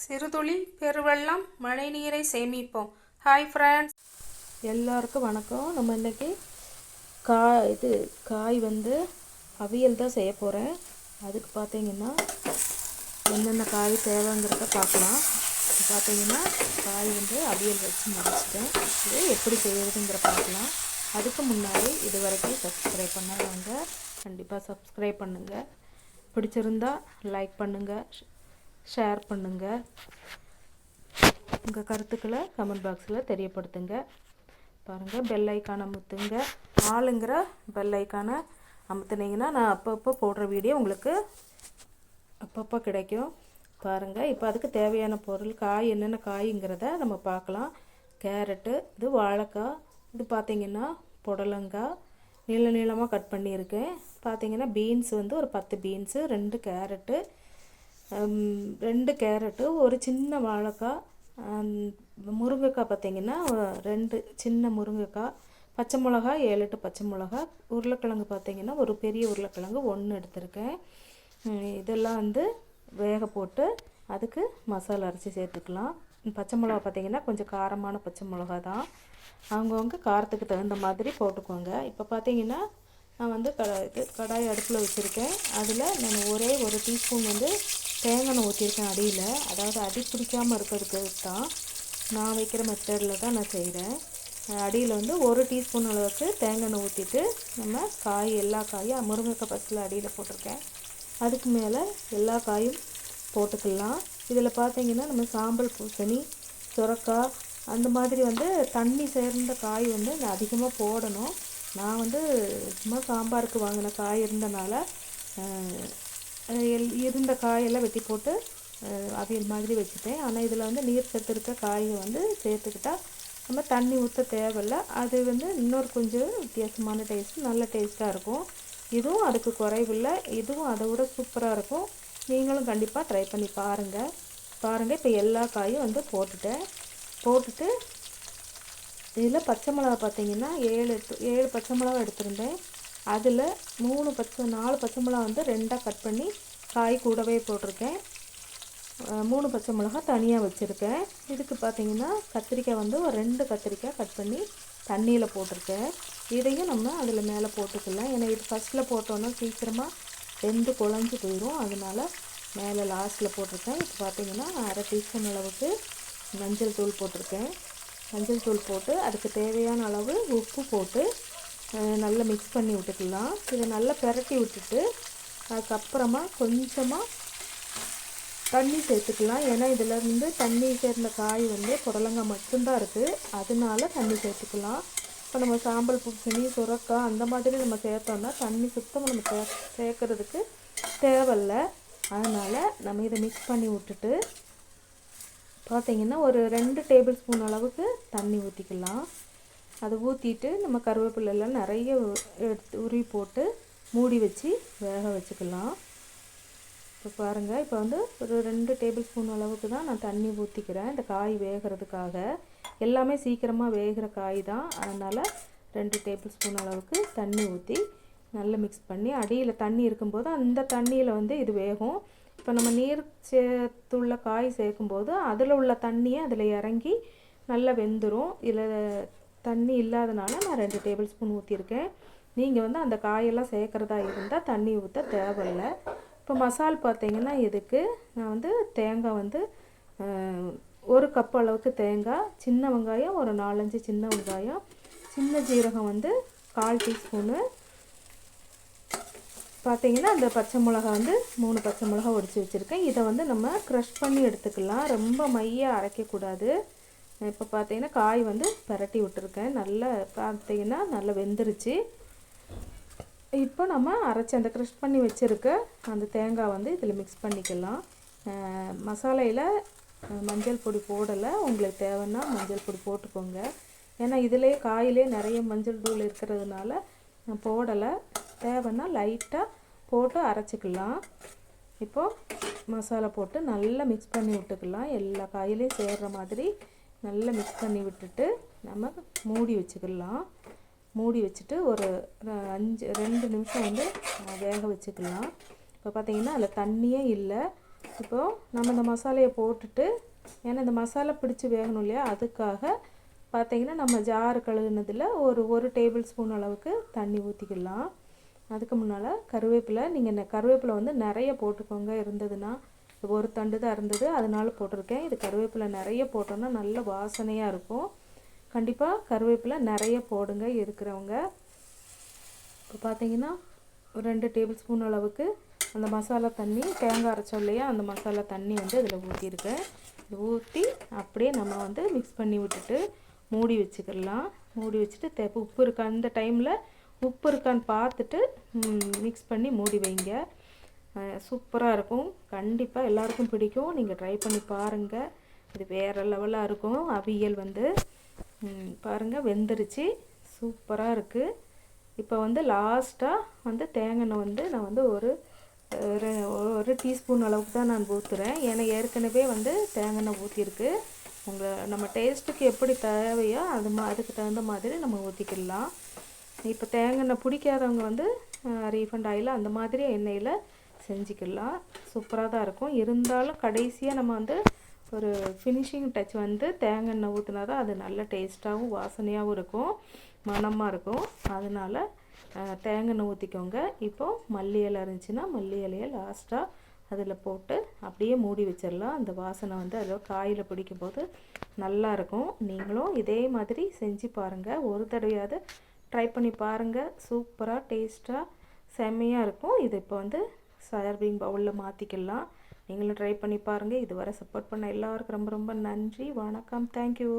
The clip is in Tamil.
சிறுதுளி பெருவெள்ளம் மழைநீரை சேமிப்போம். ஹாய் ஃப்ரெண்ட்ஸ், எல்லாருக்கும் வணக்கம். நம்ம இன்றைக்கி காய் அவியல் தான் செய்ய போகிறேன். அதுக்கு பார்த்தீங்கன்னா என்னென்ன காய் தேவைங்கிறத பார்க்கலாம். பார்த்தீங்கன்னா காய் அவியல் வச்சு முடிச்சிட்டேன். இது எப்படி செய்யறதுங்கிற பார்க்கலாம். அதுக்கு முன்னாடி இது வரைக்கும் சப்ஸ்கிரைப் பண்ணாதவங்க கண்டிப்பாக சப்ஸ்கிரைப் பண்ணுங்கள். பிடிச்சிருந்தா லைக் பண்ணுங்கள், ஷேர் பண்ணுங்கள். உங்கள் கருத்துக்களை கமெண்ட் பாக்ஸில் தெரியப்படுத்துங்க. பாருங்கள், பெல் ஐக்கானை அமுத்துங்க. ஆளுங்கிற பெல் ஐக்கானை அமுத்துனீங்கன்னா நான் அப்பப்போ போடுற வீடியோ உங்களுக்கு அப்பப்போ கிடைக்கும். பாருங்கள், இப்போ அதுக்கு தேவையான பொருள் காய் என்னென்ன காய்ங்கிறத நம்ம பார்க்கலாம். கேரட்டு, இது வாழைக்காய், இது பார்த்திங்கன்னா புடலங்காய் நீள நீளமாக கட் பண்ணியிருக்கேன். பார்த்திங்கன்னா பீன்ஸ் ஒரு 10 பீன்ஸு, 2 கேரட்டு, 2 கேரட்டு, ஒரு சின்ன வாழைக்காய், முருங்கைக்காய் பார்த்திங்கன்னா 2 சின்ன முருங்கைக்காய், பச்சை மிளகா 7-8 பச்சை மிளகா, உருளைக்கிழங்கு பார்த்திங்கன்னா ஒரு பெரிய உருளைக்கிழங்கு 1 எடுத்திருக்கேன். இதெல்லாம் வேக போட்டு அதுக்கு மசாலா அரைச்சி சேர்த்துக்கலாம். பச்சை மிளகா பார்த்திங்கன்னா கொஞ்சம் காரமான பச்சை மிளகா தான், அவங்கவுங்க காரத்துக்கு தகுந்த மாதிரி போட்டுக்கோங்க. இப்போ பார்த்திங்கன்னா நான் கடாய் அடுப்பில் வச்சுருக்கேன். அதில் நான் ஒரே ஒரு டீஸ்பூன் தேங்காய் எண்ணெய் ஊற்றிருக்கேன் அடியில். அதாவது அடி பிடிக்காமல் இருக்கிறதுக்கு தான் நான் வைக்கிற மெத்தடில் தான் நான் செய்கிறேன். அடியில் ஒரு டீஸ்பூன் அளவுக்கு தேங்காய் எண்ணெய் ஊற்றிட்டு நம்ம எல்லா காயும் முருங்கைக்காய் ஃபஸ்ட்டில் அடியில் போட்டிருக்கேன். அதுக்கு மேலே எல்லா காயும் போட்டுக்கலாம். இதில் பார்த்திங்கன்னா நம்ம சாம்பல் பூசணி, சுரக்காய் அந்த மாதிரி தண்ணி சேர்ந்த காய் அதிகமாக போடணும். நான் சும்மா சாம்பாருக்கு வாங்கின காய் இருந்தனால இருந்த காயெல்லாம் வெட்டி போட்டு அவியல் மாதிரி வச்சுட்டேன். ஆனால் இதில் நீர் சத்து இருக்க காயை சேர்த்துக்கிட்டால் நம்ம தண்ணி ஊற்ற தேவையில்லை. அது இன்னொரு கொஞ்சம் வித்தியாசமான டேஸ்ட்டு, நல்ல டேஸ்ட்டாக இருக்கும். இதுவும் அதுக்கு குறைவில்லை, இதுவும் அதை விட சூப்பராக இருக்கும். நீங்களும் கண்டிப்பாக ட்ரை பண்ணி பாருங்கள். இப்போ எல்லா காயும் போட்டுட்டு இதில் பச்சை மிளகா பார்த்திங்கன்னா 7 பச்சை மிளகா எடுத்திருந்தேன். அதில் 4 பச்சை மிளகா 2ஆக கட் பண்ணி காய் கூடவே போட்டிருக்கேன். 3 பச்சை மிளகா தனியாக வச்சுருக்கேன். இதுக்கு பார்த்திங்கன்னா கத்திரிக்காய் ஒரு 2 கத்திரிக்காய் கட் பண்ணி தண்ணியில் போட்டிருக்கேன். இதையும் நம்ம அதில் மேலே போட்டுக்கலாம். ஏன்னா இது ஃபஸ்ட்டில் போட்டோன்னா சீக்கிரமாக வெந்து குழஞ்சி போயிடும், அதனால் மேலே லாஸ்ட்டில் போட்டிருக்கேன். இப்போ பார்த்திங்கன்னா 1/2 டீஸ்பூன் அளவுக்கு மஞ்சள் தூள் போட்டிருக்கேன். மஞ்சள் தூள் போட்டு அதுக்கு தேவையான அளவு உப்பு போட்டு நல்லா மிக்ஸ் பண்ணி விட்டுக்கலாம். இதை நல்லா பிரட்டி விட்டுட்டு அதுக்கப்புறமா கொஞ்சமாக தண்ணி சேர்த்துக்கலாம். ஏன்னா இதில் தண்ணி சேர்ந்த காய் புடலங்காய் மட்டும்தான் இருக்குது, அதனால தண்ணி சேர்த்துக்கலாம். இப்போ நம்ம சாம்பல் பூசணி, சுரக்காய் அந்த மாதிரி நம்ம சேர்த்தோம்னா தண்ணி சுத்தமாக நம்ம சேர்க்கறதுக்கு தேவையில்லை. அதனால் நம்ம இதை மிக்ஸ் பண்ணி விட்டுட்டு பார்த்திங்கன்னா ஒரு 2 டேபிள் ஸ்பூன் அளவுக்கு தண்ணி ஊற்றிக்கலாம். அதை ஊற்றிட்டு நம்ம கருவேப்பிலெல்லாம் நிறைய உருவி போட்டு மூடி வச்சு வேக வச்சுக்கலாம். இப்போ பாருங்கள், இப்போ ஒரு 2 டேபிள் ஸ்பூன் அளவுக்கு தான் நான் தண்ணி ஊற்றிக்கிறேன். இந்த காய் வேகிறதுக்காக. எல்லாமே சீக்கிரமாக வேகிற காய் தான், அதனால் 2 டேபிள் ஸ்பூன் அளவுக்கு தண்ணி ஊற்றி நல்லா மிக்ஸ் பண்ணி அடியில் தண்ணி இருக்கும்போது அந்த தண்ணியில் இது வேகும். இப்போ நம்ம நீர் சேர்த்துள்ள காய் சேர்க்கும்போது அதில் உள்ள தண்ணியை அதில் இறங்கி நல்லா வெந்துடும். இதில் தண்ணி இல்லாதனால நான் 2 டேபிள் ஸ்பூன் ஊற்றிருக்கேன். நீங்கள் அந்த காயெல்லாம் சேர்க்குறதா இருந்தால் தண்ணி ஊற்ற தேவையில்லை. இப்போ மசால் பார்த்திங்கன்னா இதுக்கு நான் தேங்காய் 1 கப் அளவுக்கு தேங்காய், சின்ன வெங்காயம் ஒரு 4-5 சின்ன வெங்காயம், சின்ன ஜீரகம் 1/4 டீஸ்பூனு, பார்த்திங்கன்னா அந்த பச்சை மிளகா 3 பச்சை மிளகா ஒடிச்சு வச்சுருக்கேன். இதை நம்ம க்ரஷ் பண்ணி எடுத்துக்கலாம், ரொம்ப மையாக அரைக்கக்கூடாது. இப்போ பார்த்திங்கன்னா காய் பரட்டி விட்டுருக்கேன். நல்லா பார்த்திங்கன்னா நல்லா வெந்துருச்சு. இப்போ நம்ம அரைச்சி அந்த க்ரஷ் பண்ணி வச்சுருக்க அந்த தேங்காய் இதில் மிக்ஸ் பண்ணிக்கலாம். மசாலையில் மஞ்சள் பொடி போடலை, உங்களுக்கு தேவைன்னா மஞ்சள் பொடி போட்டுக்கோங்க. ஏன்னா இதிலே காயிலே நிறைய மஞ்சள் தூள் இருக்கிறதுனால நான் போடலை. தேவைன்னா லைட்டாக போட்டு அரைச்சிக்கலாம். இப்போது மசாலா போட்டு நல்லா மிக்ஸ் பண்ணி விட்டுக்கலாம். எல்லா காயிலையும் சேர்கிற மாதிரி நல்லா மிக்ஸ் பண்ணி விட்டுட்டு நம்ம மூடி வச்சுக்கலாம். மூடி வச்சுட்டு ஒரு 2 நிமிஷம் வேக வச்சுக்கலாம். இப்போ பார்த்திங்கன்னா அதில் தண்ணியே இல்லை, இப்போது நம்ம இந்த மசாலையை போட்டுட்டு, ஏன்னா இந்த மசாலா பிடிச்சி வேகணும் இல்லையா, அதுக்காக பார்த்திங்கன்னா நம்ம ஜாரு கழுகுனதில் ஒரு டேபிள் ஸ்பூன் அளவுக்கு தண்ணி ஊற்றிக்கலாம். அதுக்கு முன்னால் கருவேப்பிலை, நீங்கள் கருவேப்பிலை வந்து நிறைய போட்டுக்கோங்க. இருந்ததுன்னா ஒரு தண்டு தான் இருந்தது, அதனால போட்டிருக்கேன். இது கருவேப்பிலை நிறைய போட்டோன்னா நல்ல வாசனையாக இருக்கும். கண்டிப்பாக கருவேப்பிலை நிறைய போடுங்க இருக்கிறவங்க. இப்போ பார்த்தீங்கன்னா ஒரு 2 டேபிள் ஸ்பூன் அளவுக்கு அந்த மசாலா தண்ணி, தேங்காய் அரைச்சோம் இல்லையா, அந்த மசாலா தண்ணி வந்து இதில் ஊற்றிருக்கேன். இது ஊற்றி அப்படியே நம்ம வந்து மிக்ஸ் பண்ணி விட்டுட்டு மூடி வச்சுக்கலாம். மூடி வச்சுட்டு உப்பு இருக்கா, அந்த டைமில் உப்பு இருக்கான்னு பார்த்துட்டு மிக்ஸ் பண்ணி மூடி வைங்க. சூப்பராக இருக்கும். கண்டிப்பாக எல்லாருக்கும் பிடிக்கும். நீங்கள் ட்ரை பண்ணி பாருங்கள். இது வேறு லெவலாக இருக்கும். அவியல் வந்து பாருங்கள் வெந்துருச்சு, சூப்பராக இருக்குது. இப்போ வந்து லாஸ்ட்டாக வந்து தேங்காய் எண்ணெய் வந்து நான் வந்து ஒரு டீஸ்பூன் அளவுக்கு தான் நான் ஊற்றுறேன். ஏன்னா ஏற்கனவே வந்து தேங்காய் எண்ணெய் ஊற்றிருக்கு. நம்ம டேஸ்ட்டுக்கு எப்படி தேவையோ அதுக்கு தகுந்த மாதிரி நம்ம ஊற்றிக்கலாம். இப்போ தேங்காய் எண்ணெய் பிடிக்காதவங்க வந்து ரீஃபண்ட் ஆயில் அந்த மாதிரி எண்ணெயில் செஞ்சுக்கலாம். சூப்பராக தான் இருக்கும். இருந்தாலும் கடைசியாக நம்ம வந்து ஒரு ஃபினிஷிங் டச் வந்து தேங்காய் எண்ணெய் ஊற்றினா தான் அது நல்ல டேஸ்ட்டாகவும் வாசனையாகவும் இருக்கும், மணமாக இருக்கும். அதனால் தேங்காய் எண்ணெய் ஊற்றிக்கோங்க. இப்போது மல்லி இலை இருந்துச்சுன்னா மல்லி இலையை லாஸ்ட்டாக அதில் போட்டு அப்படியே மூடி வச்சிடலாம். அந்த வாசனை வந்து அதில் காயில் பிடிக்கும்போது நல்லாயிருக்கும். நீங்களும் இதே மாதிரி செஞ்சு பாருங்கள். ஒரு தடவையாவது ட்ரை பண்ணி பாருங்கள். சூப்பராக டேஸ்ட்டாக செம்மையாக இருக்கும். இது இப்போ வந்து சர்விங் பவுலில் மாற்றிக்கலாம். நீங்களும் ட்ரை பண்ணி பாருங்கள். இதுவரை சப்போர்ட் பண்ண எல்லாருக்கும் ரொம்ப ரொம்ப நன்றி. வணக்கம். தேங்க்யூ.